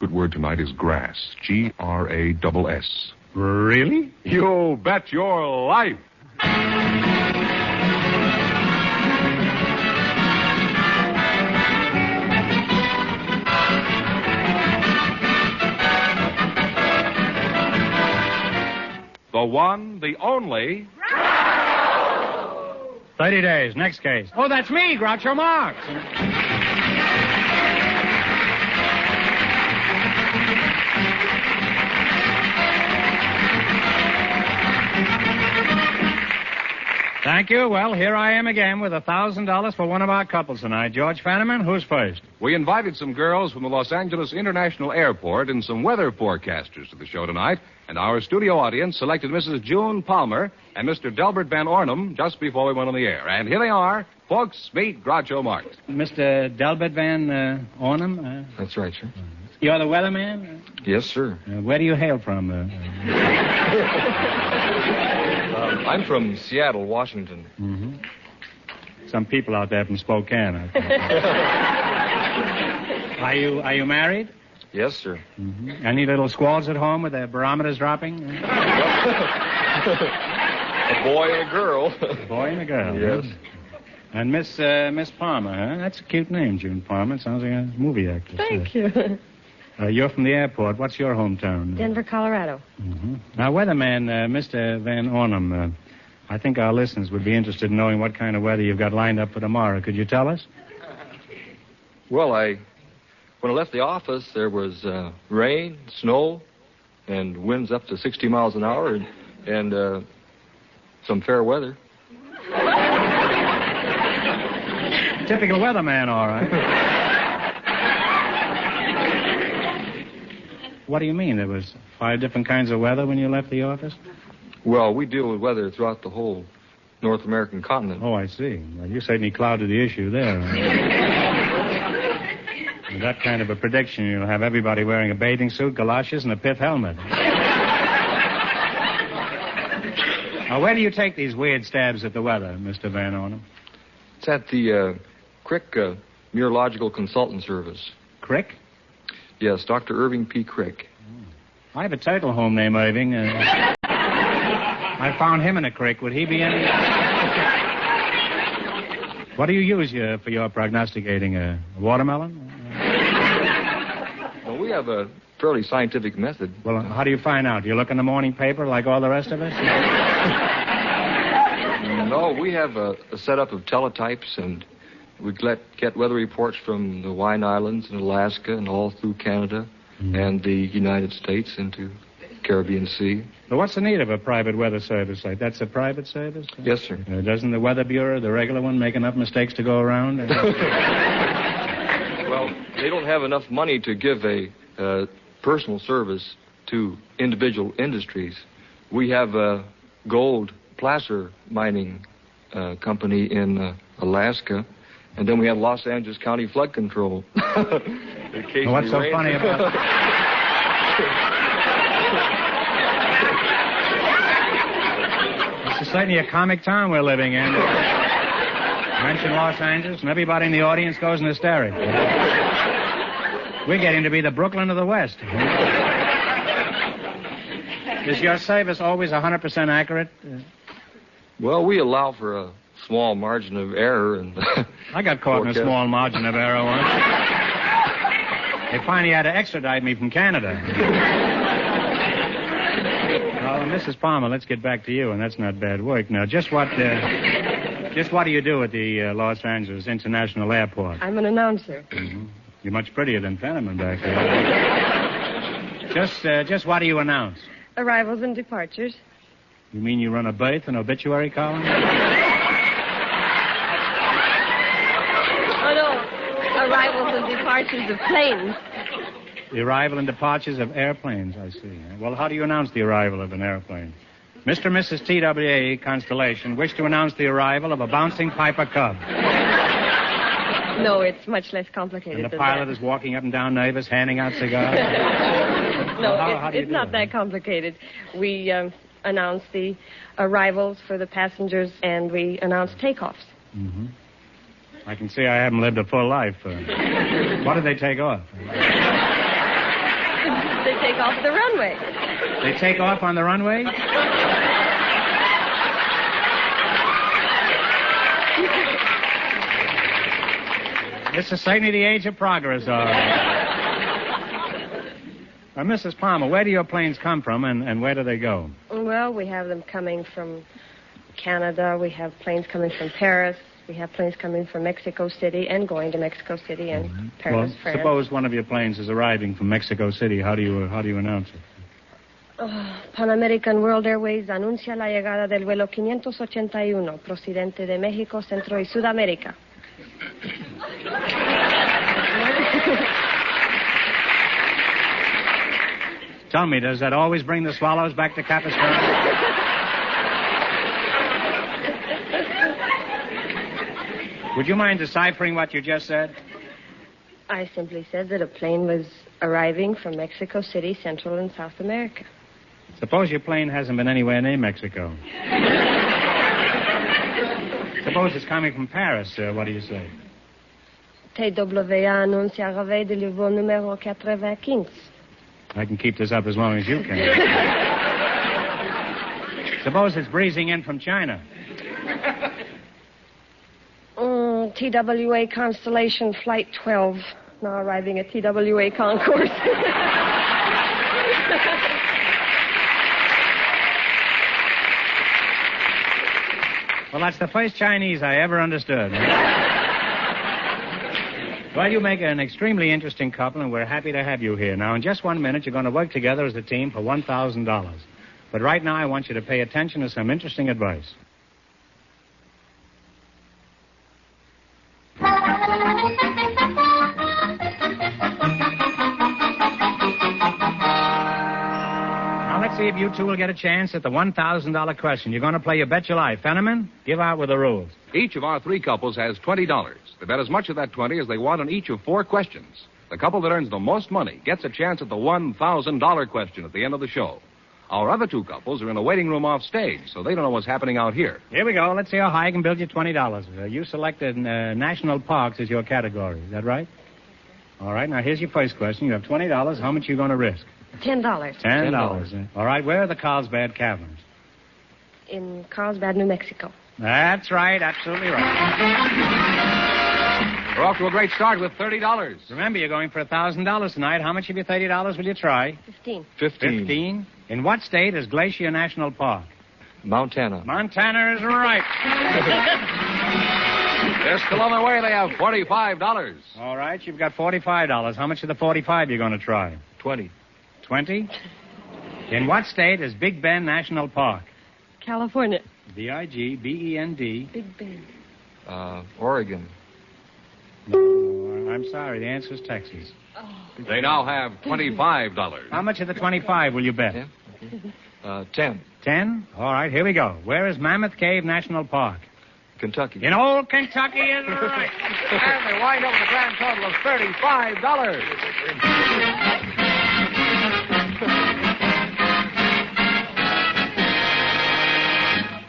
Good word tonight is grass. Grass. Really? You bet your life. The one, the only... 30 days. Next case. Oh, that's me, Groucho Marx. Thank you. Well, here I am again with $1,000 for one of our couples tonight. George Fenneman, who's first? We invited some girls from the Los Angeles International Airport and some weather forecasters to the show tonight, and our studio audience selected Mrs. June Palmer and Mr. Delbert Van Ornum just before we went on the air. And here they are. Folks, meet Groucho Marx. Mr. Delbert Van Ornum? That's right, sir. You're the weatherman? Yes, sir. Where do you hail from? I'm from Seattle, Washington. Mm-hmm. Some people out there from Spokane. I think. Are you married? Yes, sir. Mm-hmm. Any little squalls at home with their barometers dropping? A boy and a girl. A boy and a girl. Yes. Huh? And Miss Palmer, huh? That's a cute name, June Palmer. It sounds like a movie actress. Thank you. You're from the airport. What's your hometown? Denver, Colorado. Mm-hmm. Now, weatherman, Mr. Van Ornum, I think our listeners would be interested in knowing what kind of weather you've got lined up for tomorrow. Could you tell us? Well, when I left the office, there was rain, snow, and winds up to 60 miles an hour, and some fair weather. Typical weatherman, all right. What do you mean? There was 5 different kinds of weather when you left the office? Well, we deal with weather throughout the whole North American continent. Oh, I see. Well, you certainly clouded the issue there. With that kind of a prediction, you'll have everybody wearing a bathing suit, galoshes, and a pith helmet. Now, where do you take these weird stabs at the weather, Mr. Van Ornum? It's at the Crick Meteorological Consultant Service. Crick? Yes, Dr. Irving P. Crick. I have a title home name, Irving. I found him in a creek. Would he be any... What do you use for your prognosticating? A watermelon? Well, we have a fairly scientific method. Well, how do you find out? Do you look in the morning paper like all the rest of us? No, we have a setup of teletypes, and we get weather reports from the Hawaiian Islands and Alaska and all through Canada and the United States into Caribbean Sea. Well, what's the need of a private weather service like that? That's a private service? Yes, sir. Doesn't the Weather Bureau, the regular one, make enough mistakes to go around? Well, they don't have enough money to give a personal service to individual industries. We have a gold placer mining company in Alaska, and then we have Los Angeles County Flood Control. What's so funny about that? This is certainly a comic town we're living in. Mention Los Angeles, and everybody in the audience goes in hysterics. We're getting to be the Brooklyn of the West. Is your service always 100% accurate? Well, we allow for a small margin of error. And I got caught in a small margin of error once. They finally had to extradite me from Canada. Well, Mrs. Palmer, let's get back to you, and that's not bad work. Now, just what do you do at the Los Angeles International Airport? I'm an announcer. Mm-hmm. You're much prettier than Fenneman back there. Just what do you announce? Arrivals and departures. You mean you run a birth and obituary column? Oh, no. Arrivals and departures of planes. The arrival and departures of airplanes, I see. Well, how do you announce the arrival of an airplane? Mr. and Mrs. TWA Constellation wish to announce the arrival of a bouncing Piper Cub. No, it's much less complicated And the pilot is walking up and down nervous, handing out cigars. No, it's not that complicated. We announce the arrivals for the passengers, and we announce takeoffs. Mm-hmm. I can see I haven't lived a full life. What did they take off? off the runway. They take off on the runway? This is certainly the age of progress, all right. Mrs. Palmer, where do your planes come from and where do they go? Well, we have them coming from Canada. We have planes coming from Paris. We have planes coming from Mexico City and going to Mexico City and Paris, Well, France. suppose one of your planes is arriving from Mexico City. How do you announce it? Pan American World Airways anuncia la llegada del vuelo 581 procedente de México, Centro y Sudamérica. Tell me, does that always bring the swallows back to Capistrano? Would you mind deciphering what you just said? I simply said that a plane was arriving from Mexico City, Central and South America. Suppose your plane hasn't been anywhere near Mexico. Suppose it's coming from Paris. What do you say? TWA anuncia arrivée de le vol numéro 95. I can keep this up as long as you can. Suppose it's breezing in from China. TWA Constellation Flight 12, now arriving at TWA Concourse. Well, that's the first Chinese I ever understood. Well, you make an extremely interesting couple, and we're happy to have you here. Now, in just 1 minute, you're going to work together as a team for $1,000. But right now, I want you to pay attention to some interesting advice. Now, let's see if you two will get a chance at the $1,000 question. You're going to play You Bet Your Life. Fenneman, give out with the rules. Each of our three couples has $20. They bet as much of that 20 as they want on each of 4 questions. The couple that earns the most money gets a chance at the $1,000 question at the end of the show. Our other 2 couples are in a waiting room off stage, so they don't know what's happening out here. Here we go. Let's see how high I can build you $20. You selected national parks as your category. Is that right? All right. Now, here's your first question. You have $20. How much are you going to risk? $10. $10. All right. Where are the Carlsbad Caverns? In Carlsbad, New Mexico. That's right. Absolutely right. We're off to a great start with $30. Remember, you're going for $1,000 tonight. How much of your $30 will you try? 15. 15. In what state is Glacier National Park? Montana. Montana is right. They're still on their way. They have $45. All right, you've got $45. How much of the 45 are you going to try? 20. 20? In what state is Big Bend National Park? California. B-I-G-B-E-N-D. Big Bend. Oregon. No, I'm sorry. The answer is Texas. They now have $25. How much of the 25 will you bet? Yeah. Okay. 10. 10? All right, here we go. Where is Mammoth Cave National Park? Kentucky. In old Kentucky is right. And they wind up with a grand total of $35.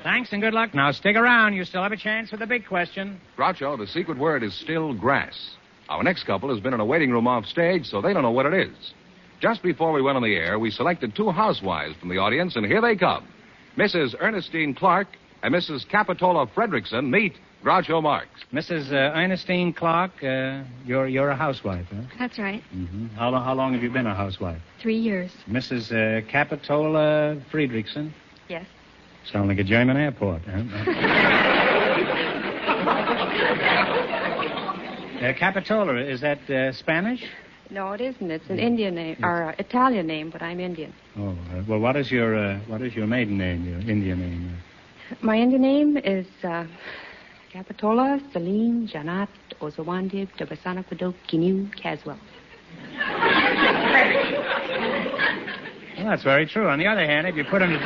Thanks and good luck. Now, stick around. You still have a chance for the big question. Groucho, the secret word is still grass. Our next couple has been in a waiting room off stage, so they don't know what it is. Just before we went on the air, we selected 2 housewives from the audience, and here they come. Mrs. Ernestine Clark and Mrs. Capitola Fredrickson meet Groucho Marx. Mrs. Ernestine Clark, you're a housewife, huh? That's right. Mm-hmm. How long have you been a housewife? 3 years. Mrs. Capitola Friedrichsen? Yes. Sound like a German airport, huh? Capitola, is that Spanish? No, it isn't. It's an Indian name, or Italian name, but I'm Indian. Oh, well, what is your maiden name, your Indian name? My Indian name is Capitola Celine Janat Ozawandib Tabasanapadok Kinu Caswell. Well, that's very true. On the other hand, if you put him...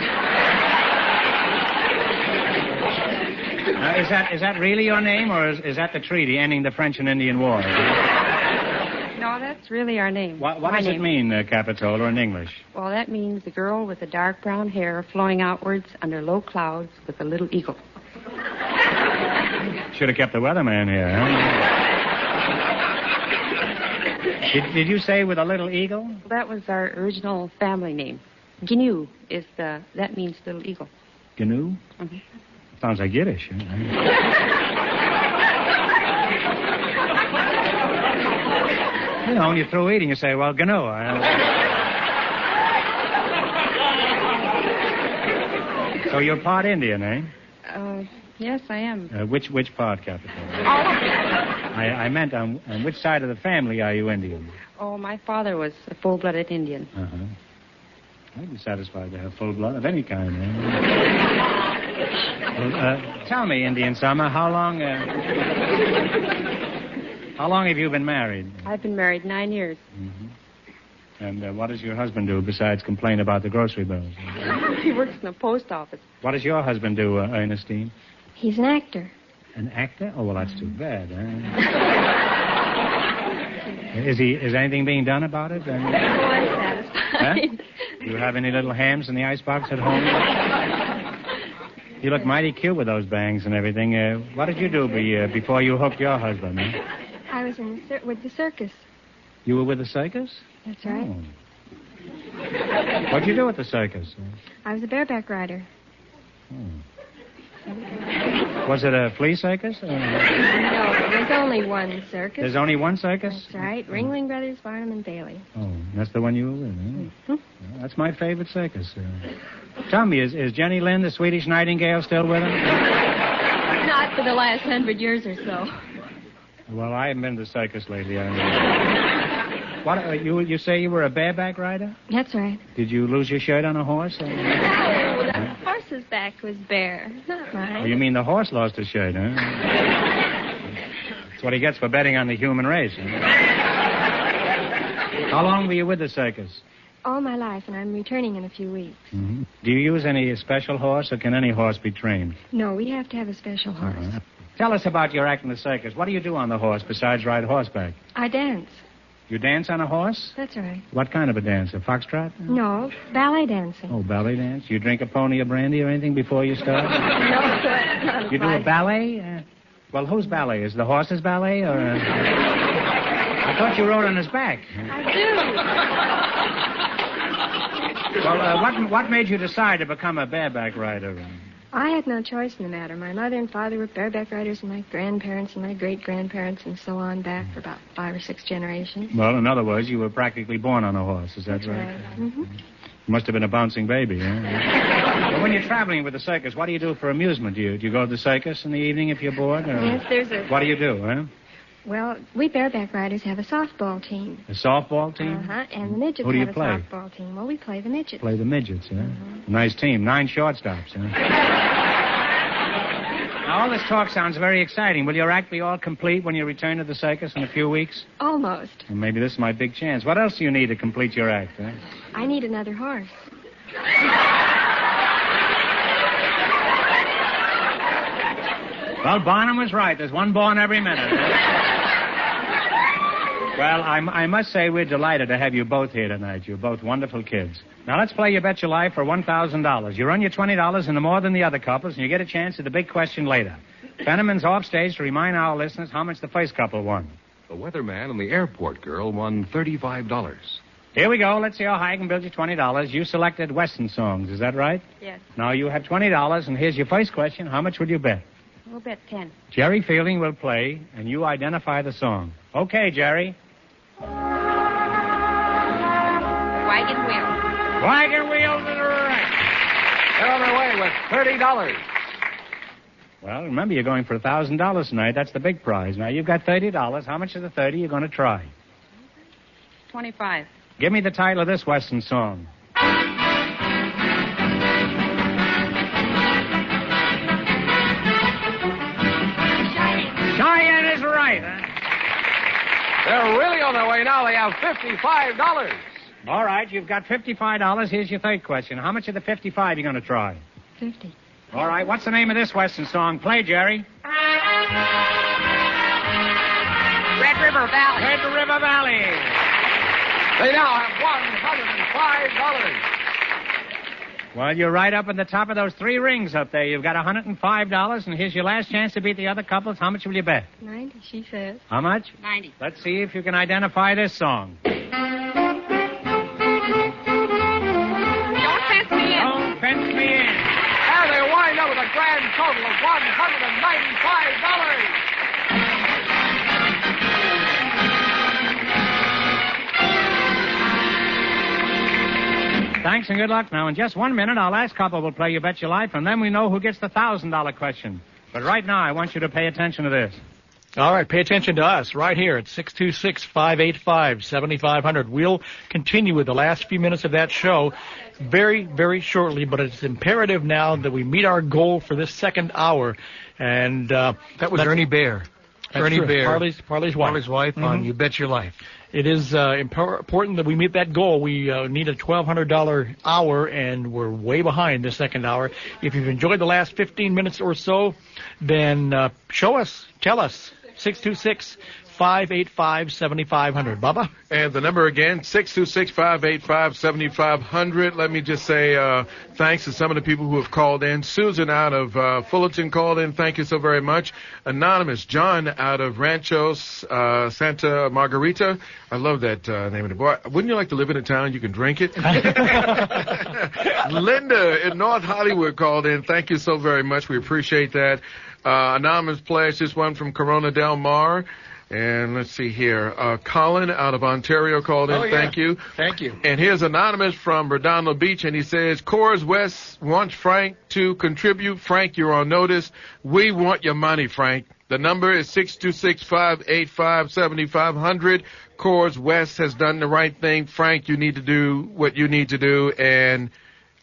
Is that really your name, or is that the treaty ending the French and Indian War? No, that's really our name. What does it mean, Capitola, in English? Well, that means the girl with the dark brown hair flowing outwards under low clouds with a little eagle. Should have kept the weatherman here, huh? Did you say with a little eagle? That was our original family name. Gnu that means little eagle. Gnu? Mm-hmm. Sounds like Yiddish. You know, when you're through eating, you say, well, Gnu. So you're part Indian, eh? Yes, I am. Which part, Capital? All of it. I meant on which side of the family are you Indian? Oh, my father was a full-blooded Indian. Uh-huh. I'd be satisfied to have full blood of any kind, eh? Well, tell me, Indian Summer, how long have you been married? I've been married 9 years. Mm-hmm. And what does your husband do besides complain about the grocery bills? He works in the post office. What does your husband do, Ernestine? He's an actor. An actor? Oh, well, that's too bad, Is anything being done about it? I'm satisfied. Huh? Do you have any little hams in the icebox at home? You look mighty cute with those bangs and everything. What did you do before you hooked your husband? Eh? I was with the circus. You were with the circus? That's right. Oh. What'd you do at the circus? I was a bareback rider. Oh. Was it a flea circus? No, there's only one circus. There's only one circus? That's right. Ringling Brothers, Barnum and Bailey. Oh, that's the one you were with, eh? Mm-hmm. Well, that's my favorite circus. Tell me, is Jenny Lind, the Swedish Nightingale, still with him? Not for the last 100 years or so. Well, I haven't been to the circus lately. What? You say you were a bareback rider? That's right. Did you lose your shirt on a horse? No, the horse's back was bare, not mine. Oh, you mean the horse lost his shirt, huh? That's what he gets for betting on the human race. Huh? How long were you with the circus? All my life, and I'm returning in a few weeks. Mm-hmm. Do you use any special horse, or can any horse be trained? No, we have to have a special horse. Uh-huh. Tell us about your act in the circus. What do you do on the horse besides ride horseback? I dance. You dance on a horse? That's right. What kind of a dance? A foxtrot? No, ballet dancing. Oh, ballet dance? You drink a pony of brandy or anything before you start? No, that's not You do a ballet? Well, whose ballet? Is the horse's ballet, or... I thought you rode on his back. I do. Well, what made you decide to become a bareback rider? I had no choice in the matter. My mother and father were bareback riders, and my grandparents and my great-grandparents, and so on back for about 5 or 6 generations. Well, in other words, you were practically born on a horse. Is that right? Mm-hmm. You must have been a bouncing baby, huh? Well, when you're traveling with the circus, what do you do for amusement? Do you go to the circus in the evening if you're bored? Or... Yes, there's a... What do you do, huh? Well, we bareback riders have a softball team. A softball team? Uh-huh, and the midgets Who do you have play? a softball team. Well, we play the midgets. Play the midgets, huh? Nice team. 9 shortstops, huh? Now, all this talk sounds very exciting. Will your act be all complete when you return to the circus in a few weeks? Almost. Well, maybe this is my big chance. What else do you need to complete your act, huh? I need another horse. Well, Barnum was right. There's one born every minute. Well, I must say we're delighted to have you both here tonight. You're both wonderful kids. Now, let's play You Bet Your Life for $1,000. You run your $20 into more than the other couples, and you get a chance at the big question later. Fenneman's off stage to remind our listeners how much the first couple won. The weatherman and the airport girl won $35. Here we go. Let's see how high I can build you $20. You selected Western songs. Is that right? Yes. Now, you have $20, and here's your first question. How much would you bet? We'll bet 10. Jerry Fielding will play, and you identify the song. Okay, Jerry. Wagon wheel. Wagon wheels are right. They're on their way with $30. Well, remember, you're going for $1,000 tonight. That's the big prize. Now, you've got $30. How much of the 30 you're going to try? 25. Give me the title of this Western song. Cheyenne is right, huh? They're really on their way now. They have $55. All right, you've got $55. Here's your third question. How much of the 55 you going to try? 50. All right, what's the name of this Western song? Play, Jerry. Red River Valley. Red River Valley. They now have $105. Well, you're right up at the top of those 3 rings up there. You've got $105, and here's your last chance to beat the other couples. How much will you bet? 90, she says. How much? 90. Let's see if you can identify this song. Don't fence me in. Don't fence me in. And they wind up with a grand total of $195. Thanks and good luck. Now, in just 1 minute, our last couple will play You Bet Your Life, and then we know who gets the $1,000 question. But right now, I want you to pay attention to this. All right, pay attention to us right here at 626-585-7500. We'll continue with the last few minutes of that show very, very shortly, but it's imperative now that we meet our goal for this second hour. And that was Ernie Bear. Ernie true. Bear. Parley's wife. Parley's wife on You Bet Your Life. It is important that we meet that goal. We need a $1,200 hour, and we're way behind the second hour. If you've enjoyed the last 15 minutes or so, then show us, tell us, 626-585-7500. Bubba? And the number again, 626-585-7500. Let me just say thanks to some of the people who have called in. Susan out of Fullerton called in. Thank you so very much. Anonymous, John out of Ranchos, Santa Margarita. I love that name of the boy. Wouldn't you like to live in a town you can drink it? Linda in North Hollywood called in. Thank you so very much. We appreciate that. Anonymous pledge, this one from Corona Del Mar. And let's see here. Colin out of Ontario called in. Oh, yeah. Thank you. Thank you. And here's Anonymous from Redondo Beach, and he says, Coors West wants Frank to contribute. Frank, you're on notice. We want your money, Frank. The number is 626-585-7500. Coors West has done the right thing. Frank, you need to do what you need to do, and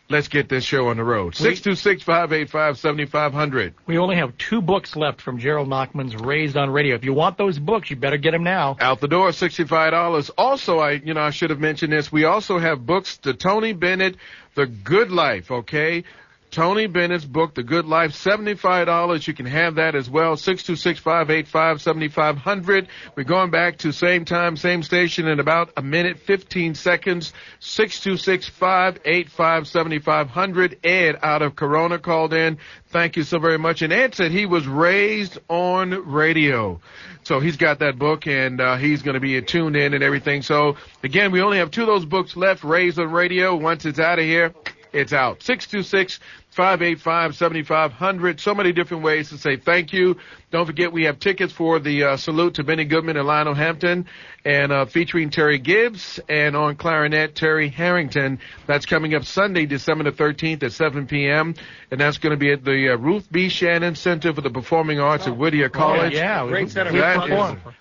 let's get this show on the road. 626-585-7500. We only have 2 books left from Gerald Nachman's Raised on Radio. If you want those books, you better get them now. Out the door, $65. Also, I should have mentioned this. We also have books to Tony Bennett, The Good Life, okay? Tony Bennett's book, The Good Life, $75. You can have that as well. 626-585-7500. We're going back to same time, same station in about a minute, 15 seconds. 626-585-7500. Ed out of Corona called in. Thank you so very much. And Ed said he was raised on radio. So he's got that book, and he's going to be tuned in and everything. So, again, we only have 2 of those books left, Raised on Radio. Once it's out of here, it's out. 626-585-7500. So many different ways to say thank you. Don't forget we have tickets for the salute to Benny Goodman and Lionel Hampton, and featuring Terry Gibbs, and on clarinet, Terry Harrington. That's coming up Sunday, December the 13th at 7 p.m., and that's going to be at the Ruth B. Shannon Center for the Performing Arts at Whittier College. Yeah, great center.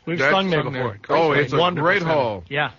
We've sung there before. It's a great hall. Yeah.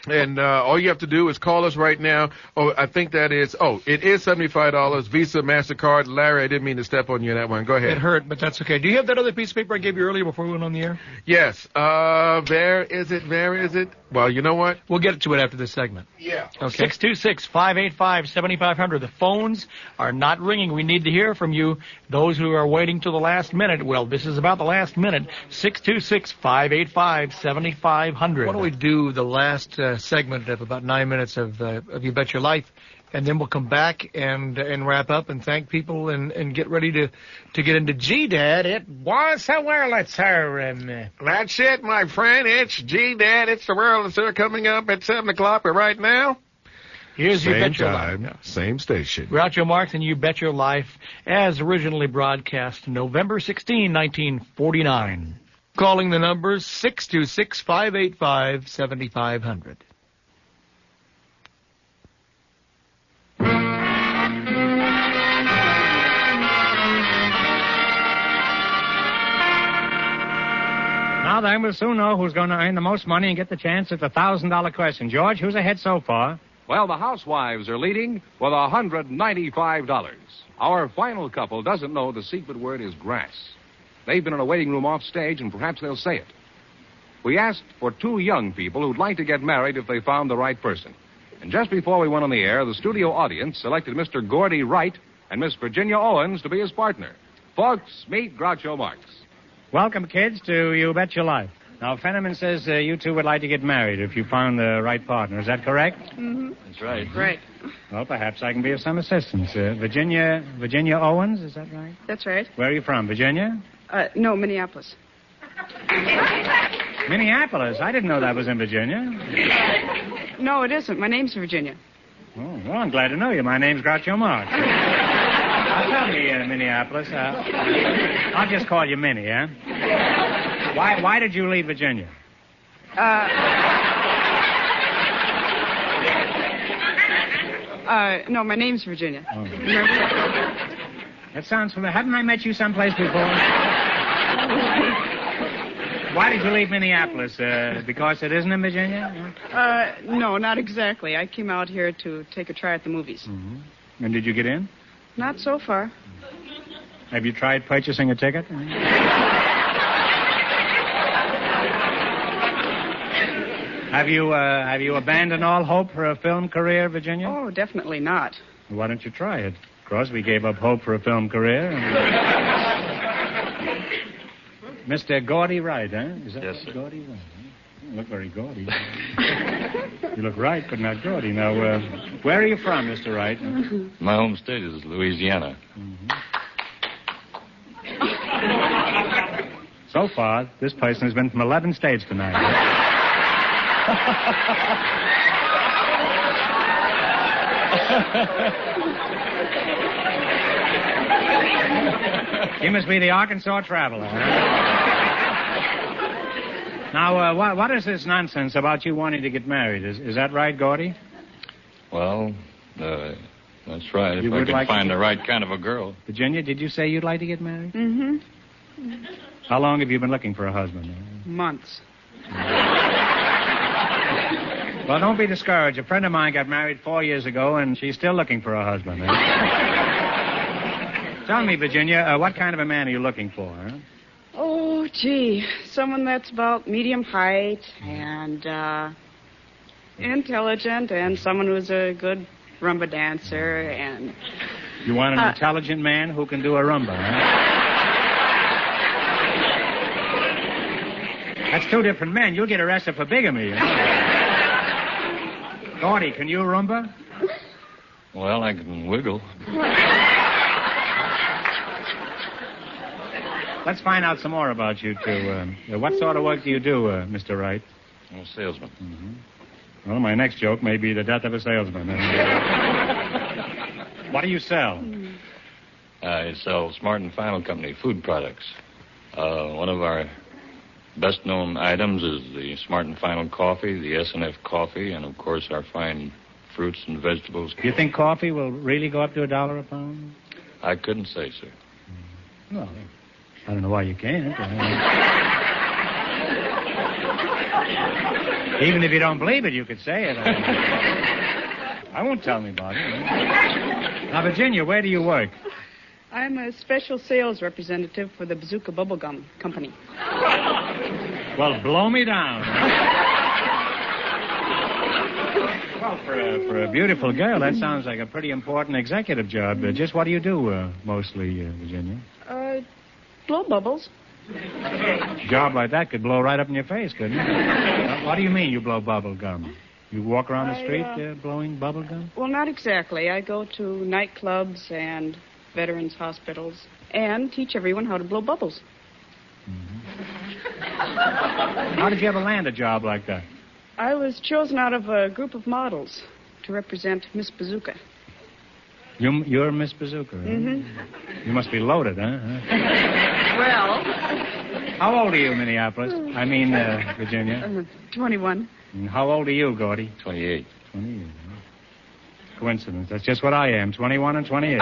And all you have to do is call us right now. It is $75, Visa, MasterCard. Larry, I didn't mean to step on you in that one. Go ahead. It hurt, but that's okay. Do you have that other piece of paper I gave you earlier before we went on the air? Yes. Where is it? Well, you know what? We'll get to it after this segment. Yeah. Okay. 626-585-7500. The phones are not ringing. We need to hear from you. Those who are waiting till the last minute. Well, this is about the last minute. 626-585-7500. Why don't we do the last segment of about 9 minutes of You Bet Your Life, and then we'll come back and wrap up and thank people and get ready to get into G-Dad. It was the Wireless, sir. That's it, my friend. It's G-Dad. It's the Wireless, sir, coming up at 7 o'clock. But right now, here's You Bet Your Life. Same station. Groucho Marx and You Bet Your Life, as originally broadcast November 16, 1949. Calling the numbers 626-585-7500. Now then, we'll soon know who's going to earn the most money and get the chance at the $1,000 question. George, who's ahead so far? Well, the housewives are leading with $195. Our final couple doesn't know the secret word is grass. They've been in a waiting room off stage, and perhaps they'll say it. We asked for 2 young people who'd like to get married if they found the right person. And just before we went on the air, the studio audience selected Mr. Gordy Wright and Miss Virginia Owens to be his partner. Folks, meet Groucho Marx. Welcome, kids, to You Bet Your Life. Now, Fenneman says you two would like to get married if you found the right partner. Is that correct? Mm-hmm. That's right. Right. Well, perhaps I can be of some assistance. Virginia Owens, is that right? That's right. Where are you from, Virginia? No, Minneapolis. Minneapolis? I didn't know that was in Virginia. No, it isn't. My name's Virginia. Oh, well, I'm glad to know you. My name's Groucho Marx. Tell me, Minneapolis. I'll just call you Minnie, eh? Why did you leave Virginia? No, my name's Virginia. Oh. That sounds familiar. Haven't I met you someplace before? Why did you leave Minneapolis? Because it isn't in Virginia? No, not exactly. I came out here to take a try at the movies. Mm-hmm. And did you get in? Not so far. Have you tried purchasing a ticket? Have you abandoned all hope for a film career, Virginia? Oh, definitely not. Why don't you try it? Crosby gave up hope for a film career. Mr. Gaudy Wright, huh? Is that Yes, sir. Gaudy Wright? You look very gaudy. You look right, but not gaudy. Now, where are you from, Mr. Wright? My home state is Louisiana. Mm-hmm. So far, this person has been from 11 states tonight. He must be the Arkansas Traveler. Now, what is this nonsense about you wanting to get married? Is that right, Gordy? Well, that's right. You If I would could like to find get- the right kind of a girl. Virginia, did you say you'd like to get married? Mm-hmm. How long have you been looking for a husband? Months. Well, don't be discouraged. A friend of mine got married 4 years ago, and she's still looking for a husband. Tell me, Virginia, what kind of a man are you looking for? Huh? Oh, gee. Someone that's about medium height and intelligent and someone who's a good rumba dancer and... You want an intelligent man who can do a rumba, huh? That's two different men. You'll get arrested for bigamy. Gordy, can you rumba? Well, I can wiggle. Let's find out some more about you two. What sort of work do you do, Mr. Wright? I'm a salesman. Mm-hmm. Well, my next joke may be the death of a salesman. What do you sell? I sell Smart and Final Company food products. One of our best-known items is the Smart and Final coffee, the S&F coffee, and, of course, our fine fruits and vegetables. Do you think coffee will really go up to $1 a pound? I couldn't say, sir. Well, I don't know why you can't. Even if you don't believe it, you could say it. I won't tell anybody. Now, Virginia, where do you work? I'm a special sales representative for the Bazooka Bubblegum Company. Well, blow me down. Well, for a beautiful girl, that sounds like a pretty important executive job. Just what do you do, mostly, Virginia? Blow bubbles. A job like that could blow right up in your face, couldn't it? What do you mean you blow bubble gum? You walk around the street blowing bubble gum? Well, not exactly. I go to nightclubs and veterans' hospitals and teach everyone how to blow bubbles. Mm-hmm. How did you ever land a job like that? I was chosen out of a group of models to represent Miss Bazooka. You're Miss Bazooka, huh? Mm-hmm. You must be loaded, huh? Well... How old are you, Minneapolis? I mean, Virginia. 21. And how old are you, Gordy? 28. 28. Huh? Coincidence. That's just what I am, 21 and 28.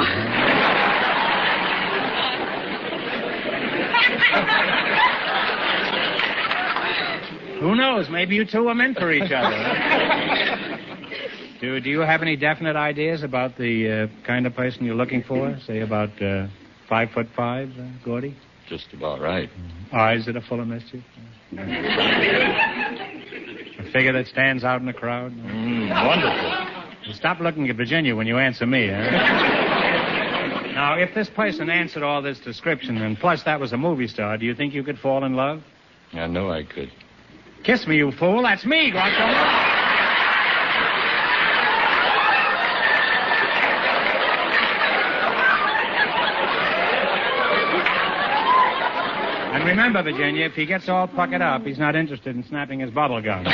Who knows? Maybe you two are meant for each other. Do you have any definite ideas about the kind of person you're looking for? Say about 5'5", Gordy? Just about right. Eyes that are full of mischief? A figure that stands out in the crowd? Wonderful. Well, stop looking at Virginia when you answer me, huh? Now, if this person answered all this description, and plus that was a movie star, do you think you could fall in love? I know I could. Kiss me, you fool. That's me, Groucho. And remember, Virginia, if he gets all puckered up, he's not interested in snapping his bubble gum.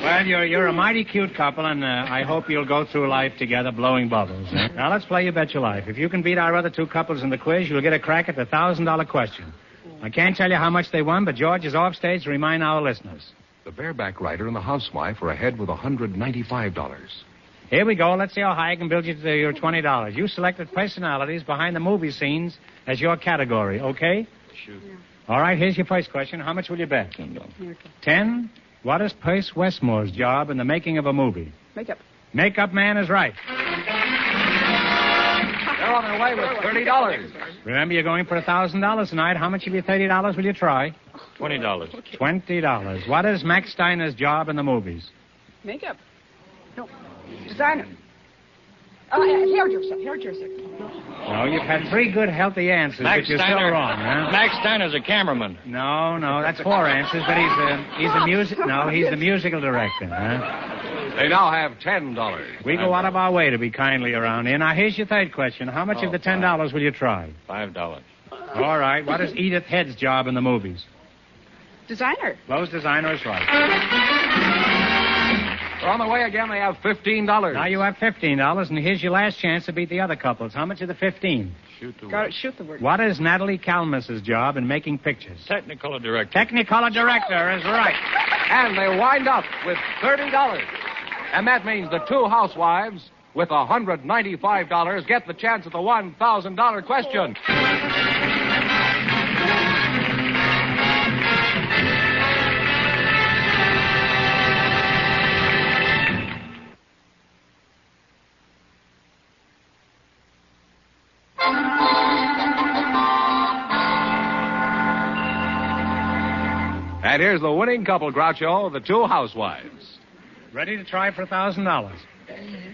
Well, you're a mighty cute couple, and I hope you'll go through life together blowing bubbles. Now, let's play You Bet Your Life. If you can beat our other two couples in the quiz, you'll get a crack at the $1,000 question. I can't tell you how much they won, but George is off stage to remind our listeners. The bareback rider and the housewife are ahead with $195. Here we go. Let's see how high I can build you to your $20. You selected personalities behind the movie scenes as your category, okay? Shoot. All right, here's your first question. How much will you bet? $10. 10? What is Percy Westmore's job in the making of a movie? Makeup. Makeup man is right. They're on their way with $30. Remember, you're going for $1,000 tonight. How much of your $30 will you try? $20. $20. What is Max Steiner's job in the movies? Makeup. No. Designer. Hairdresser. No, you've had 3 good, healthy answers, but you're still wrong, huh? Max Steiner's a cameraman. No, that's 4 answers, but he's the musical director, huh? They now have $10. We go out of our way to be kindly around here. Now, here's your third question. How much of the $10 will you try? $5. All right. What is Edith Head's job in the movies? Designer. Lowe's designer is right. They're on the way again. They have $15. Now you have $15, and here's your last chance to beat the other couples. How much of the 15? Shoot the Got word. it. Shoot the word. What is Natalie Kalmus's job in making pictures? Technicolor director. Technicolor director is right. And they wind up with $30. And that means the two housewives with $195 get the chance at the $1,000 question. And here's the winning couple, Groucho, the two housewives. Ready to try for $1,000?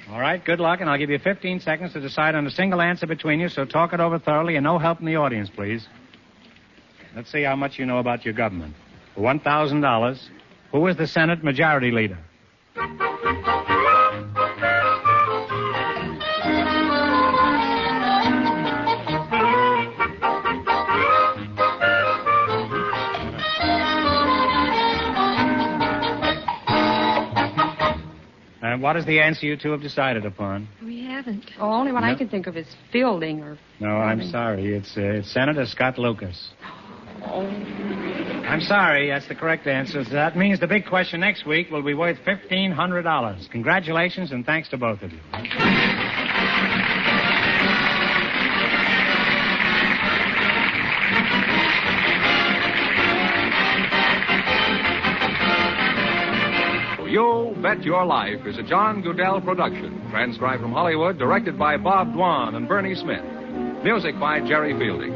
All right, good luck, and I'll give you 15 seconds to decide on a single answer between you, so talk it over thoroughly and no help in the audience, please. Let's see how much you know about your government. For $1,000, who is the Senate Majority Leader? And what is the answer you two have decided upon? We haven't. Oh, only one I can think of is Fielding or... No, I'm sorry. It's Senator Scott Lucas. Oh. I'm sorry. That's the correct answer. So that means the big question next week will be worth $1,500. Congratulations, and thanks to both of you. You Bet Your Life is a John Goodell production, transcribed from Hollywood, directed by Bob Dwan and Bernie Smith. Music by Jerry Fielding.